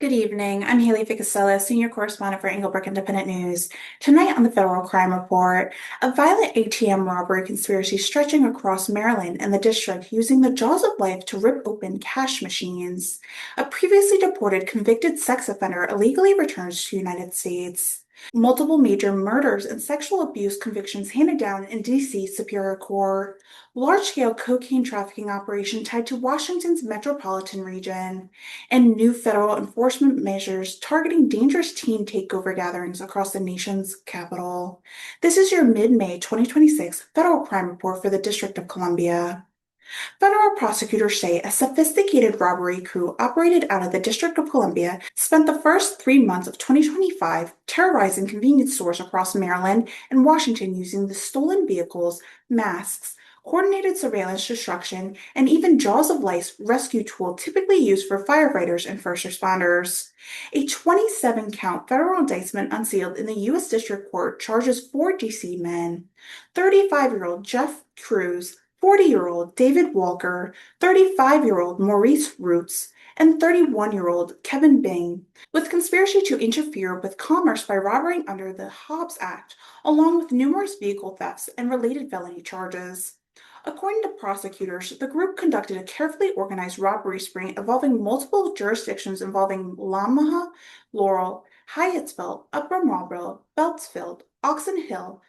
Good evening. I'm Haylee Ficuciello, Senior Correspondent for Englebrook Independent News. Tonight on the Federal Crime Report, a violent ATM robbery conspiracy stretching across Maryland and the district using the jaws of life to rip open cash machines. A previously deported convicted sex offender illegally returns to the United States. Multiple major murders and sexual abuse convictions handed down in D.C. Superior Court. Large-scale cocaine trafficking operation tied to Washington's metropolitan region and new federal enforcement measures targeting dangerous teen takeover gatherings across the nation's capital. This is your mid-May 2026 Federal Crime Report for the District of Columbia. Federal prosecutors say a sophisticated robbery crew operated out of the District of Columbia spent the first 3 months of 2025 terrorizing convenience stores across Maryland and Washington using the stolen vehicles, masks, coordinated surveillance destruction, and even jaws of life rescue tool typically used for firefighters and first responders. A 27-count federal indictment unsealed in the U.S. District Court charges four D.C. men: 35-year-old Jeff Cruz, 40-year-old David Walker, 35-year-old Maurice Roots, and 31-year-old Kevin Bing, with conspiracy to interfere with commerce by robbery under the Hobbs Act, along with numerous vehicle thefts and related felony charges. According to prosecutors, the group conducted a carefully organized robbery spree involving multiple jurisdictions involving Lamaha, Laurel, Hyattsville, Upper Marlboro, Beltsville, Oxon Hill,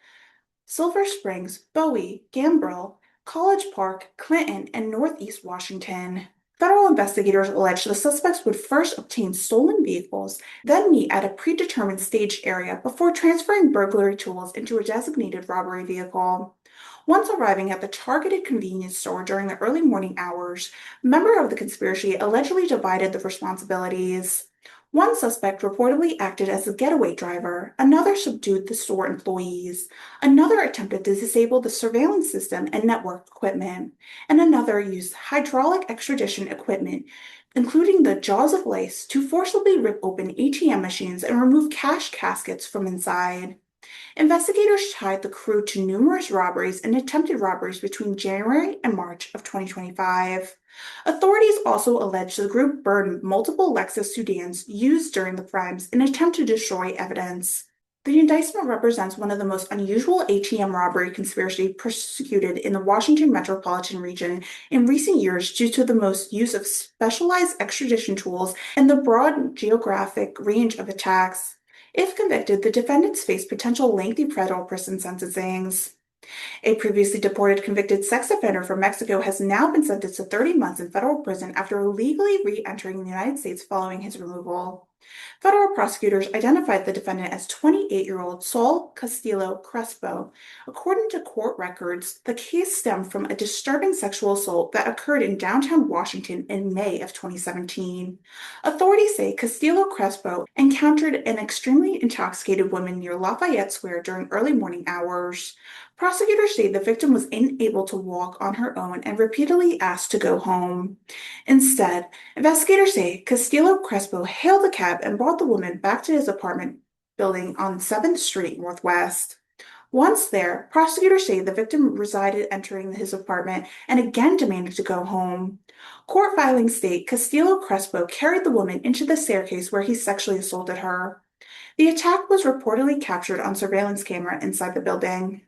Silver Springs, Bowie, Gambrill, College Park, Clinton, and Northeast Washington. Federal investigators allege the suspects would first obtain stolen vehicles, then meet at a predetermined staged area before transferring burglary tools into a designated robbery vehicle. Once arriving at the targeted convenience store during the early morning hours, a member of the conspiracy allegedly divided the responsibilities. One suspect reportedly acted as the getaway driver, another subdued the store employees, another attempted to disable the surveillance system and network equipment, and another used hydraulic extradition equipment, including the jaws of lice, to forcibly rip open ATM machines and remove cash caskets from inside. Investigators tied the crew to numerous robberies and attempted robberies between January and March of 2025. Authorities also allege the group burned multiple Lexus sedans used during the crimes in an attempt to destroy evidence. The indictment represents one of the most unusual ATM robbery conspiracy prosecuted in the Washington metropolitan region in recent years due to the most use of specialized extradition tools and the broad geographic range of attacks. If convicted, the defendants face potential lengthy federal prison sentencings. A previously deported convicted sex offender from Mexico has now been sentenced to 30 months in federal prison after illegally re-entering the United States following his removal. Federal prosecutors identified the defendant as 28-year-old Saul Castillo Crespo. According to court records, the case stemmed from a disturbing sexual assault that occurred in downtown Washington in May of 2017. Authorities say Castillo Crespo encountered an extremely intoxicated woman near Lafayette Square during early morning hours. Prosecutors say the victim was unable to walk on her own and repeatedly asked to go home. Instead, investigators say Castillo Crespo hailed a cab and brought the woman back to his apartment building on 7th Street Northwest. Once there, prosecutors say the victim resided entering his apartment and again demanded to go home. Court filings state Castillo Crespo carried the woman into the staircase where he sexually assaulted her. The attack was reportedly captured on surveillance camera inside the building.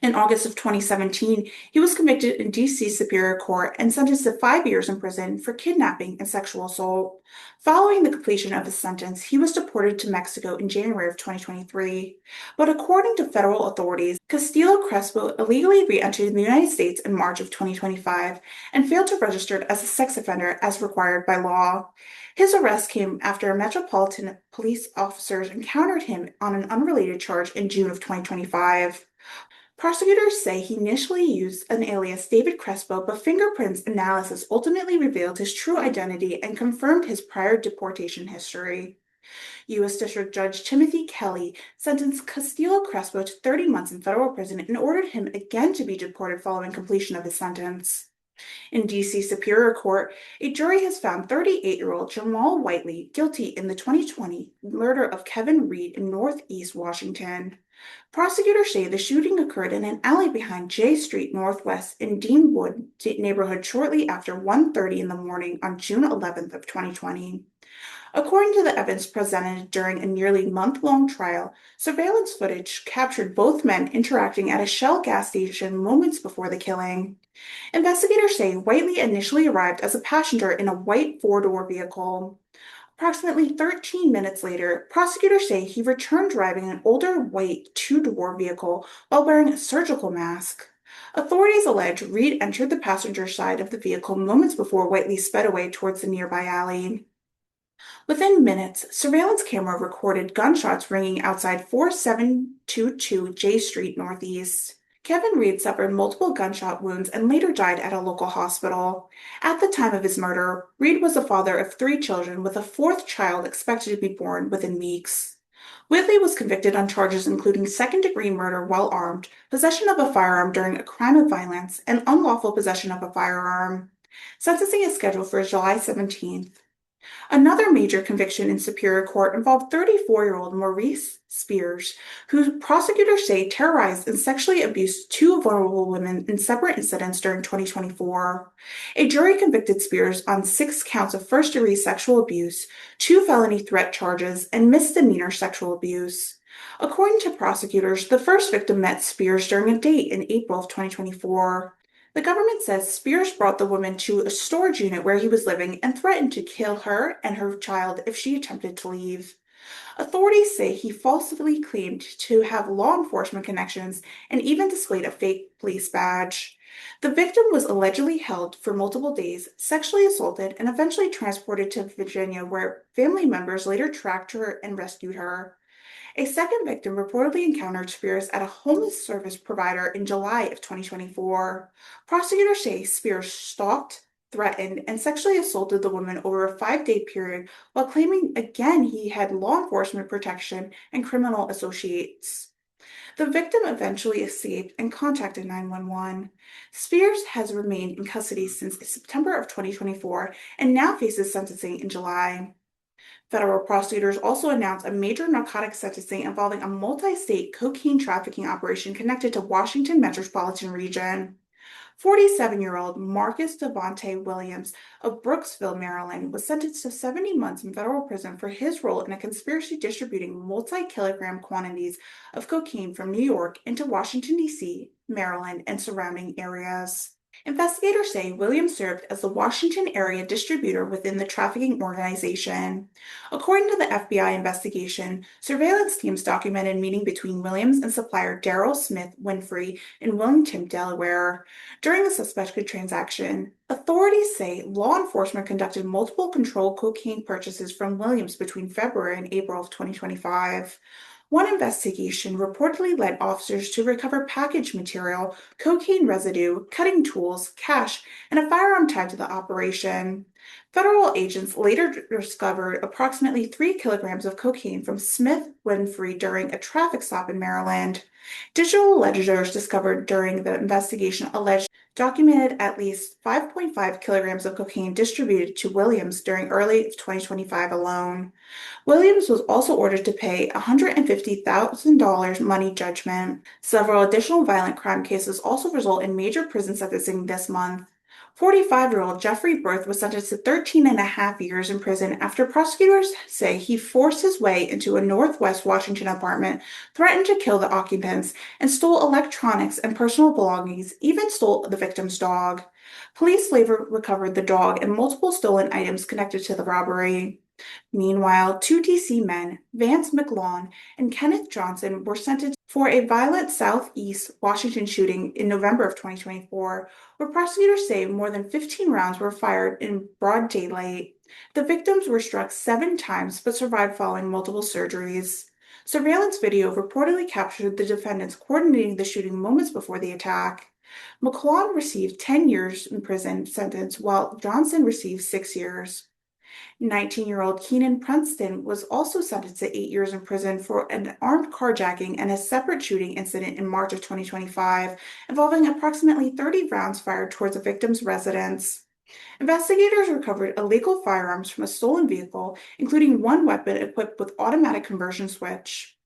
In August of 2017, he was convicted in D.C. Superior Court and sentenced to 5 years in prison for kidnapping and sexual assault. Following the completion of his sentence, he was deported to Mexico in January of 2023. But according to federal authorities, Castillo Crespo illegally re-entered the United States in March of 2025 and failed to register as a sex offender as required by law. His arrest came after Metropolitan police officers encountered him on an unrelated charge in June of 2025. Prosecutors say he initially used an alias David Crespo, but fingerprints analysis ultimately revealed his true identity and confirmed his prior deportation history. U.S. District Judge Timothy Kelly sentenced Castillo Crespo to 30 months in federal prison and ordered him again to be deported following completion of his sentence. In D.C. Superior Court, a jury has found 38-year-old Jamal Whiteley guilty in the 2020 murder of Kevin Reed in Northeast Washington. Prosecutors say the shooting occurred in an alley behind J Street Northwest in Deanwood neighborhood shortly after 1:30 in the morning on June 11th of 2020. According to the evidence presented during a nearly month-long trial, surveillance footage captured both men interacting at a Shell gas station moments before the killing. Investigators say Whiteley initially arrived as a passenger in a white four-door vehicle. Approximately 13 minutes later, prosecutors say he returned driving an older white two-door vehicle while wearing a surgical mask. Authorities allege Reed entered the passenger side of the vehicle moments before Whiteley sped away towards the nearby alley. Within minutes, surveillance camera recorded gunshots ringing outside 4722 J Street Northeast. Kevin Reed suffered multiple gunshot wounds and later died at a local hospital. At the time of his murder, Reed was the father of three children, with a fourth child expected to be born within weeks. Whitley was convicted on charges including second-degree murder while armed, possession of a firearm during a crime of violence, and unlawful possession of a firearm. Sentencing is scheduled for July 17th. Another major conviction in Superior Court involved 34-year-old Maurice Spears, who prosecutors say terrorized and sexually abused two vulnerable women in separate incidents during 2024. A jury convicted Spears on 6 counts of first-degree sexual abuse, 2 felony threat charges, and misdemeanor sexual abuse. According to prosecutors, the first victim met Spears during a date in April of 2024. The government says Spears brought the woman to a storage unit where he was living and threatened to kill her and her child if she attempted to leave. Authorities say he falsely claimed to have law enforcement connections and even displayed a fake police badge. The victim was allegedly held for multiple days, sexually assaulted, and eventually transported to Virginia, where family members later tracked her and rescued her. A second victim reportedly encountered Spears at a homeless service provider in July of 2024. Prosecutors say Spears stalked, threatened, and sexually assaulted the woman over a 5-day period while claiming again he had law enforcement protection and criminal associates. The victim eventually escaped and contacted 911. Spears has remained in custody since September of 2024 and now faces sentencing in July. Federal prosecutors also announced a major narcotics sentencing involving a multi-state cocaine trafficking operation connected to Washington metropolitan region. 47-year-old Marcus Devontae Williams of Brooksville, Maryland, was sentenced to 70 months in federal prison for his role in a conspiracy distributing multi-kilogram quantities of cocaine from New York into Washington, D.C., Maryland, and surrounding areas. Investigators say Williams served as the Washington area distributor within the trafficking organization. According to the FBI investigation, surveillance teams documented a meeting between Williams and supplier Daryl Smith Winfrey in Wilmington, Delaware. During the suspected transaction, authorities say law enforcement conducted multiple controlled cocaine purchases from Williams between February and April of 2025. One investigation reportedly led officers to recover package material, cocaine residue, cutting tools, cash, and a firearm tied to the operation. Federal agents later discovered approximately 3 kilograms of cocaine from Smith Winfrey during a traffic stop in Maryland. Digital ledgers discovered during the investigation alleged documented at least 5.5 kilograms of cocaine distributed to Williams during early 2025 alone. Williams was also ordered to pay a $150,000 money judgment. Several additional violent crime cases also result in major prison sentencing this month. 45-year-old Jeffrey Berth was sentenced to 13 and a half years in prison after prosecutors say he forced his way into a Northwest Washington apartment, threatened to kill the occupants, and stole electronics and personal belongings, even stole the victim's dog. Police later recovered the dog and multiple stolen items connected to the robbery. Meanwhile, two D.C. men, Vance McLawn and Kenneth Johnson, were sentenced for a violent Southeast Washington shooting in November of 2024, where prosecutors say more than 15 rounds were fired in broad daylight. The victims were struck 7 times but survived following multiple surgeries. Surveillance video reportedly captured the defendants coordinating the shooting moments before the attack. McLawn received 10 years in prison sentence, while Johnson received 6 years. 19-year-old Keenan Princeton was also sentenced to 8 years in prison for an armed carjacking and a separate shooting incident in March of 2025, involving approximately 30 rounds fired towards the victim's residence. Investigators recovered illegal firearms from a stolen vehicle, including one weapon equipped with automatic conversion switch.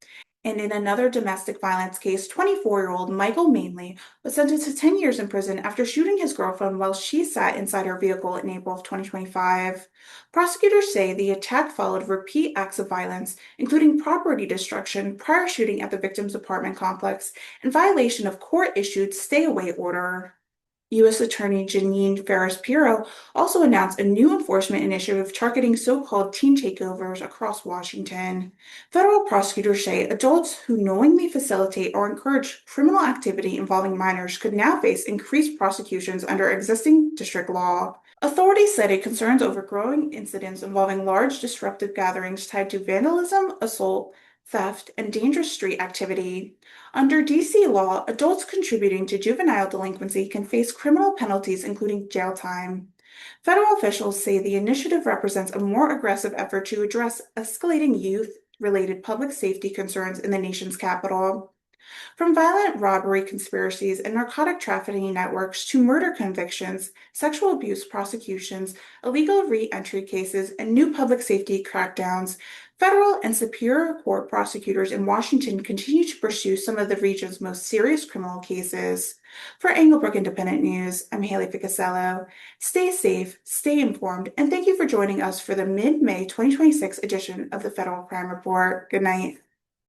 And in another domestic violence case, 24-year-old Michael Manley was sentenced to 10 years in prison after shooting his girlfriend while she sat inside her vehicle in April of 2025. Prosecutors say the attack followed repeat acts of violence, including property destruction, prior shooting at the victim's apartment complex, and violation of court-issued stay-away order. U.S. Attorney Janine Ferris-Piro also announced a new enforcement initiative targeting so-called teen takeovers across Washington. Federal prosecutors say adults who knowingly facilitate or encourage criminal activity involving minors could now face increased prosecutions under existing district law. Authorities cited concerns over growing incidents involving large disruptive gatherings tied to vandalism, assault, theft, and dangerous street activity. Under DC law, adults contributing to juvenile delinquency can face criminal penalties, including jail time. Federal officials say the initiative represents a more aggressive effort to address escalating youth related public safety concerns in the nation's capital. From violent robbery conspiracies and narcotic trafficking networks to murder convictions, sexual abuse prosecutions, illegal re-entry cases, and new public safety crackdowns, federal and superior court prosecutors in Washington continue to pursue some of the region's most serious criminal cases. For Englebrook Independent News, I'm Haylee Ficuciello. Stay safe, stay informed, and thank you for joining us for the mid-May 2026 edition of the Federal Crime Report. Good night.